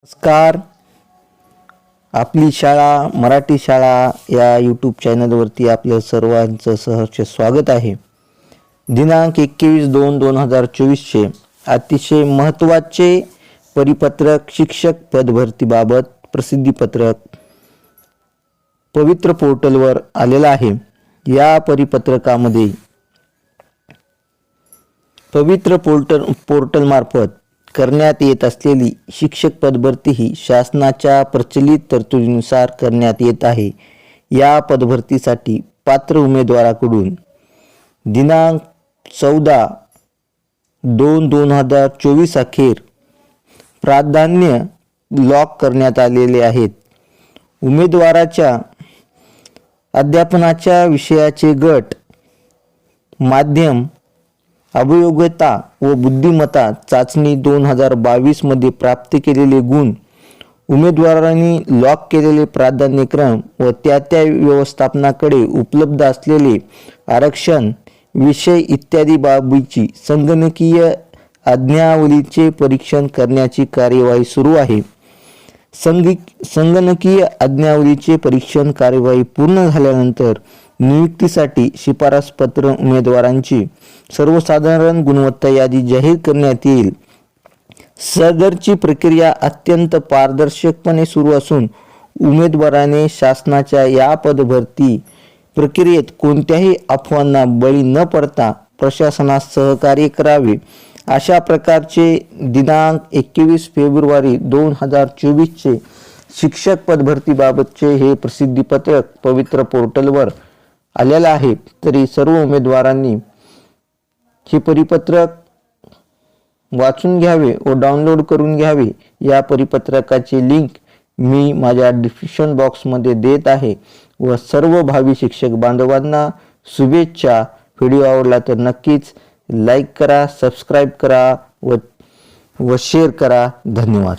नमस्कार. आपली शाळा मराठी शाळा या यूट्यूब चॅनलवरती आपलं सर्वांचं सहर्ष स्वागत आहे. दिनांक 21/2/2024 अतिशय महत्त्वाचे परिपत्रक शिक्षक पदभरतीबाबत प्रसिद्धीपत्रक पवित्र पोर्टलवर आलेलं आहे. या परिपत्रकामध्ये पवित्र पोर्टलमार्फत करण्यात येत असलेली शिक्षक पदभरती ही शासनाच्या प्रचलित तरतुदीनुसार करण्यात येत आहे. या पदभरतीसाठी पात्र उमेदवाराकडून दिनांक 14/2/2024 अखेर प्राधान्य लॉक करण्यात आलेले आहेत. उमेदवाराच्या अध्यापनाच्या विषयाचे गट, माध्यम, अभियोग्यता व बुद्धिमत्ता चाचणी 2022 मध्ये प्राप्त केलेले गुण, उमेदवारांनी लॉक केलेले प्राधान्यक्रम व त्या व्यवस्थापनाकडे उपलब्ध असलेले आरक्षण विषय इत्यादी बाबीची संगणकीय आज्ञावलीचे परीक्षण करण्याची कार्यवाही सुरू आहे. संगणकीय आज्ञावलीचे परीक्षण कार्यवाही पूर्ण झाल्यानंतर नियुक्तीसाठी शिफारस पत्र उमेदवारांची सर्वसाधारण गुणवत्ता यादी जाहीर करण्यात येईल. सदरची प्रक्रिया अत्यंत पारदर्शकपणे सुरू असून उमेदवाराने शासनाच्या या पदभरती प्रक्रियेत कोणत्याही अफवांना बळी न पडता प्रशासनास सहकार्य करावे. अशा प्रकारचे दिनांक 21 फेब्रुवारी 2024 शिक्षक पदभरतीबाबतचे हे प्रसिद्धीपत्रक पवित्र पोर्टलवर आलेलं आहे. तरी सर्व उमेदवारांनी हे परिपत्रक वाचून घ्यावे व डाउनलोड करून घ्यावे. या परिपत्रकाची लिंक मी माझ्या डिस्क्रिप्शन बॉक्समध्ये देत आहे व सर्व भावी शिक्षक बांधवांना शुभेच्छा. व्हिडिओ आवडला तर नक्कीच लाईक करा, सबस्क्राईब करा व शेअर करा. धन्यवाद.